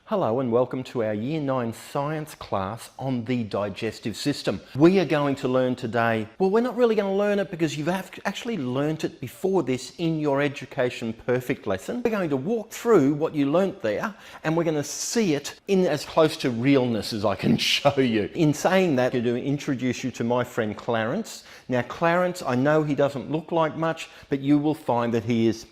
Hello and welcome to our Year 9 science class on the digestive system. We are going to learn today, well, we're not really going to learn it because you've actually learnt it before this in your Education Perfect lesson. We're going to walk through what you learnt there and we're going to see it in as close to realness as I can show you. In saying that, I'm going to introduce you to my friend Clarence. Now Clarence, I know he doesn't look like much, but you will find that he is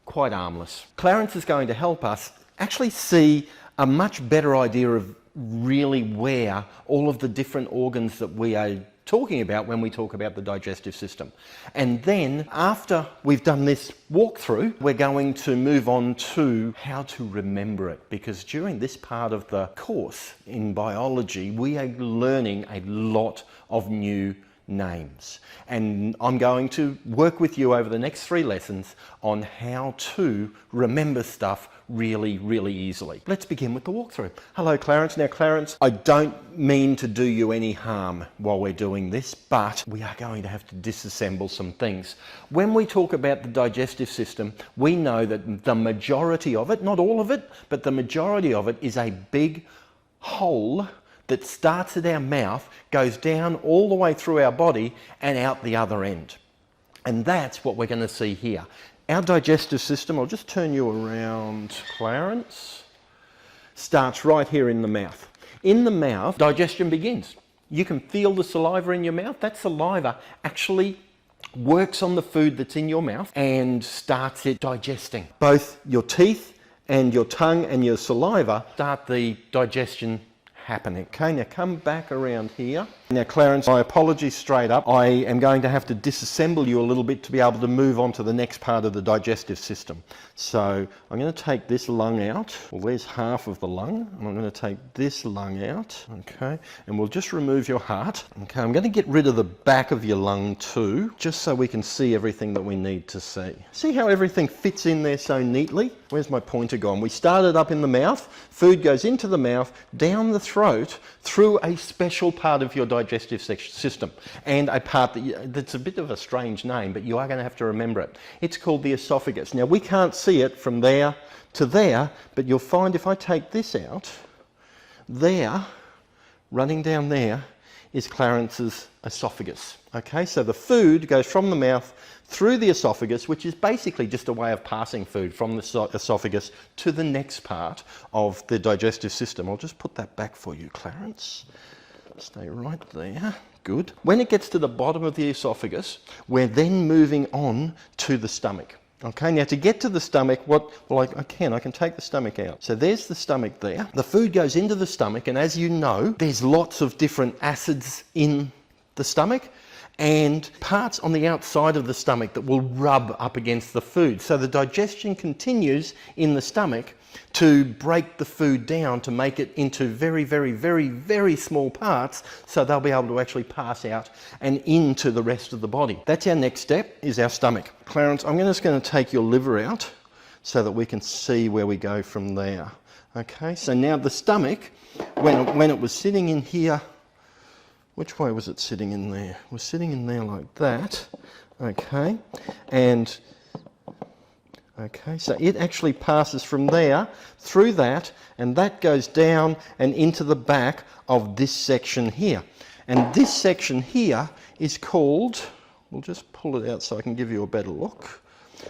quite harmless. Clarence is going to help us actually see a much better idea of really where all of the different organs that we are talking about when we talk about the digestive system. And then after we've done this walkthrough, we're going to move on to how to remember it, because during this part of the course in biology, we are learning a lot of new names. And I'm going to work with you over the next 3 lessons on how to remember stuff really easily. Let's begin with the walkthrough. Hello Clarence. Now Clarence, I don't mean to do you any harm while we're doing this, but we are going to have to disassemble some things. When we talk about the digestive system, we know that the majority of it, not all of it, but the majority of it is a big hole that starts at our mouth, goes down all the way through our body and out the other end. And that's what we're going to see here. Our digestive system, I'll just turn you around, Clarence, starts right here in the mouth. In the mouth, digestion begins. You can feel the saliva in your mouth. That saliva actually works on the food that's in your mouth and starts it digesting. Both your teeth and your tongue and your saliva start the digestion happening. Okay, now come back around here. Now Clarence, my apologies straight up. I am going to have to disassemble you a little bit to be able to move on to the next part of the digestive system. So I'm going to take this lung out. Well, there's half of the lung. I'm going to take this lung out. Okay, and we'll just remove your heart. Okay, I'm going to get rid of the back of your lung too, just so we can see everything that we need to see. See how everything fits in there so neatly? Where's my pointer gone? We started up in the mouth. Food goes into the mouth, down the throat, through a special part of your digestive system, and a part that's a bit of a strange name, but you are going to have to remember it. It's called the esophagus. Now we can't see it from there to there, but you'll find if I take this out, there, running down there, is Clarence's esophagus. Okay, so the food goes from the mouth through the esophagus, which is basically just a way of passing food from the esophagus to the next part of the digestive system. I'll just put that back for you, Clarence. Stay right there. Good. When it gets to the bottom of the esophagus, we're then moving on to the stomach. Okay, now to get to the stomach, I can take the stomach out. So there's the stomach there. The food goes into the stomach, and as you know, there's lots of different acids in the stomach and parts on the outside of the stomach that will rub up against the food. So the digestion continues in the stomach to break the food down to make it into very small parts, so they'll be able to actually pass out and into the rest of the body. That's our next step, is our stomach. Clarence, I'm just going to take your liver out so that we can see where we go from there. Okay, so now the stomach, when it was sitting in here, which way was it sitting in there? It was sitting in there like that. Okay, okay, so it actually passes from there through that, and that goes down and into the back of this section here. And this section here is called, we'll just pull it out so I can give you a better look.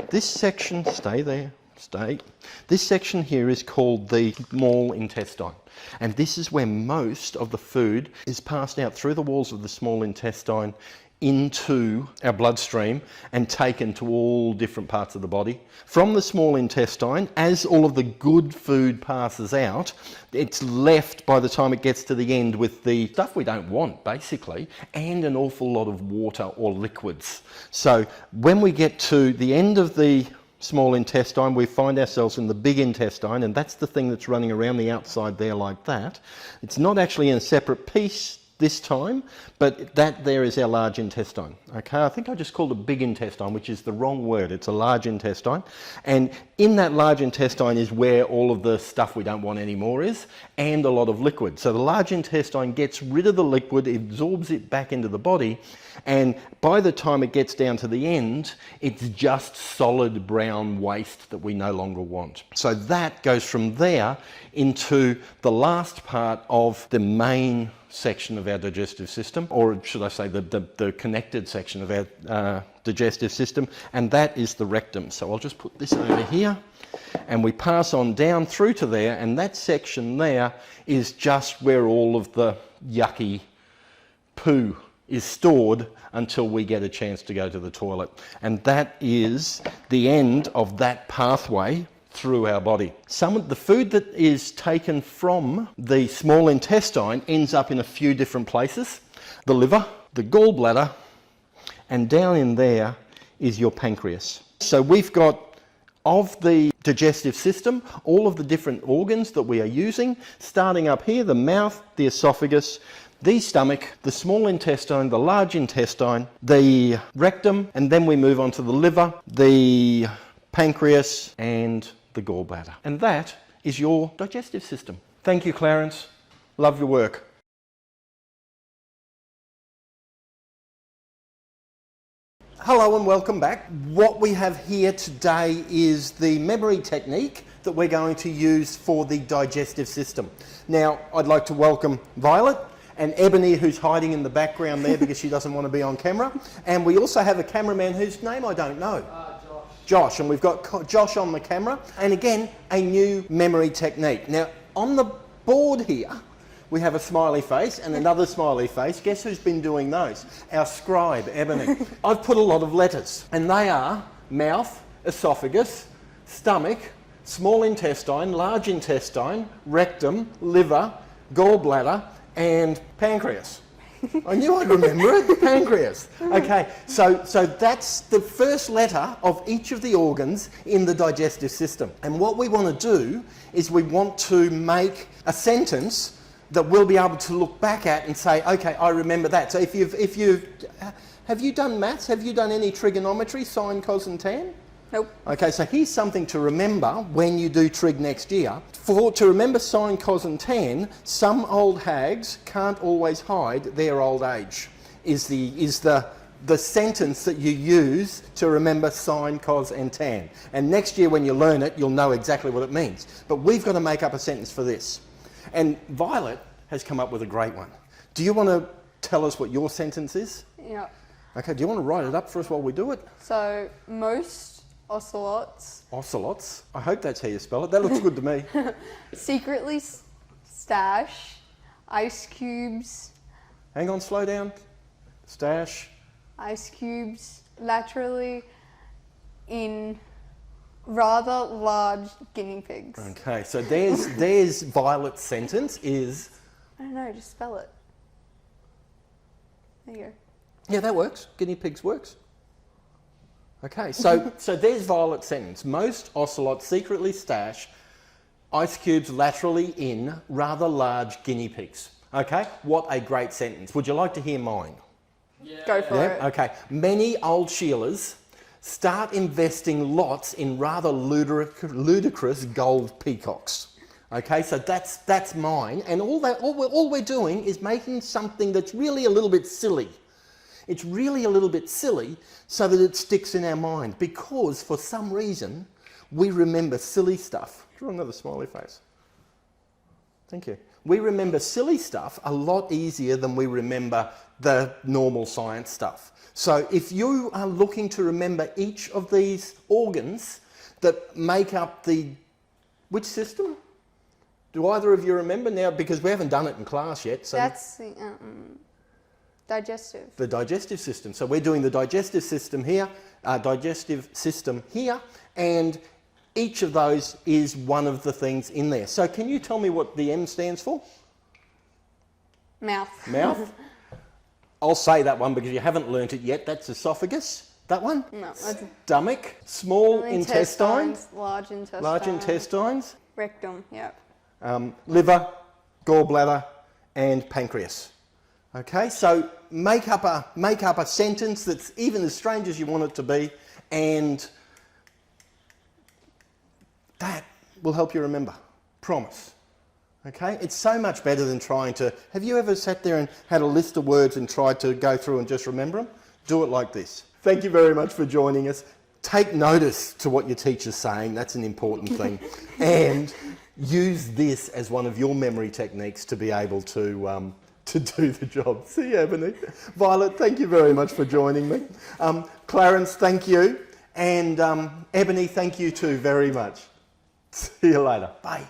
This section, stay there, stay. This section here is called the small intestine. And this is where most of the food is passed out through the walls of the small intestine into our bloodstream and taken to all different parts of the body. From the small intestine, as all of the good food passes out, it's left by the time it gets to the end with the stuff we don't want, basically, and an awful lot of water or liquids. So when we get to the end of the small intestine, we find ourselves in the big intestine, and that's the thing that's running around the outside there like that. It's not actually in a separate piece this time, but that there is our large intestine. Okay, I think I just called it big intestine, which is the wrong word. It's a large intestine, and in that large intestine is where all of the stuff we don't want anymore is, and a lot of liquid. So the large intestine gets rid of the liquid, absorbs it back into the body, and by the time it gets down to the end, it's just solid brown waste that we no longer want. So that goes from there into the last part of the main section of our digestive system, or should I say the connected section of our digestive system, and that is the rectum. So I'll just put this over here, and we pass on down through to there, and that section there is just where all of the yucky poo is stored until we get a chance to go to the toilet. And that is the end of that pathway through our body. Some of the food that is taken from the small intestine ends up in a few different places. The liver, the gallbladder, and down in there is your pancreas. So we've got, of the digestive system, all of the different organs that we are using, starting up here, the mouth, the esophagus, the stomach, the small intestine, the large intestine, the rectum, and then we move on to the liver, the pancreas, and the gallbladder. And that is your digestive system. Thank you, Clarence. Love your work. Hello and welcome back. What we have here today is the memory technique that we're going to use for the digestive system. Now, I'd like to welcome Violet and Ebony, who's hiding in the background there because she doesn't want to be on camera. And we also have a cameraman whose name I don't know. Josh, and we've got Josh on the camera. And again, a new memory technique. Now, on the board here, we have a smiley face and another smiley face. Guess who's been doing those? Our scribe, Ebony. I've put a lot of letters, and they are mouth, esophagus, stomach, small intestine, large intestine, rectum, liver, gallbladder, and pancreas. I knew I'd remember it, pancreas. Okay, so that's the first letter of each of the organs in the digestive system. And what we want to do is we want to make a sentence that we'll be able to look back at and say, okay, I remember that. So have you done maths? Have you done any trigonometry, sine, cos and tan? Nope. Okay, so here's something to remember when you do trig next year. To remember sine, cos and tan, some old hags can't always hide their old age, is the sentence that you use to remember sine, cos and tan. And next year when you learn it, you'll know exactly what it means. But we've got to make up a sentence for this. And Violet has come up with a great one. Do you want to tell us what your sentence is? Yeah. Okay, do you want to write it up for us while we do it? So, most ocelots. Ocelots? I hope that's how you spell it. That looks good to me. Secretly stash ice cubes. Hang on, slow down. Stash. Ice cubes laterally in rather large guinea pigs. Okay, so there's Violet's sentence is... I don't know, just spell it. There you go. Yeah, that works. Guinea pigs works. Okay, so there's Violet's sentence. Most ocelots secretly stash ice cubes laterally in rather large guinea pigs. Okay, what a great sentence. Would you like to hear mine? Yeah. Go for it. Okay, many old Sheilas start investing lots in rather ludicrous gold peacocks. Okay, so that's mine, and all we're doing is making something that's really a little bit silly. It's really a little bit silly so that it sticks in our mind, because for some reason we remember silly stuff. Draw another smiley face. Thank you. We remember silly stuff a lot easier than we remember the normal science stuff. So if you are looking to remember each of these organs that make up the... Which system? Do either of you remember now? Because we haven't done it in class yet. So that's the digestive. The digestive system. So we're doing the digestive system here, and each of those is one of the things in there. So can you tell me what the M stands for? Mouth. Mouth. I'll say that one because you haven't learnt it yet. That's esophagus. That one? No. Stomach. Small intestines. Large intestines. Large intestines. Rectum, yep. Liver, gallbladder, and pancreas. Okay, so make up a sentence that's even as strange as you want it to be, and that will help you remember. Promise. Okay, it's so much better than trying to... Have you ever sat there and had a list of words and tried to go through and just remember them? Do it like this. Thank you very much for joining us. Take notice to what your teacher's saying. That's an important thing. And use this as one of your memory techniques to be able to do the job. See you, Ebony. Violet, thank you very much for joining me. Clarence, thank you. And Ebony, thank you too very much. See you later. Bye.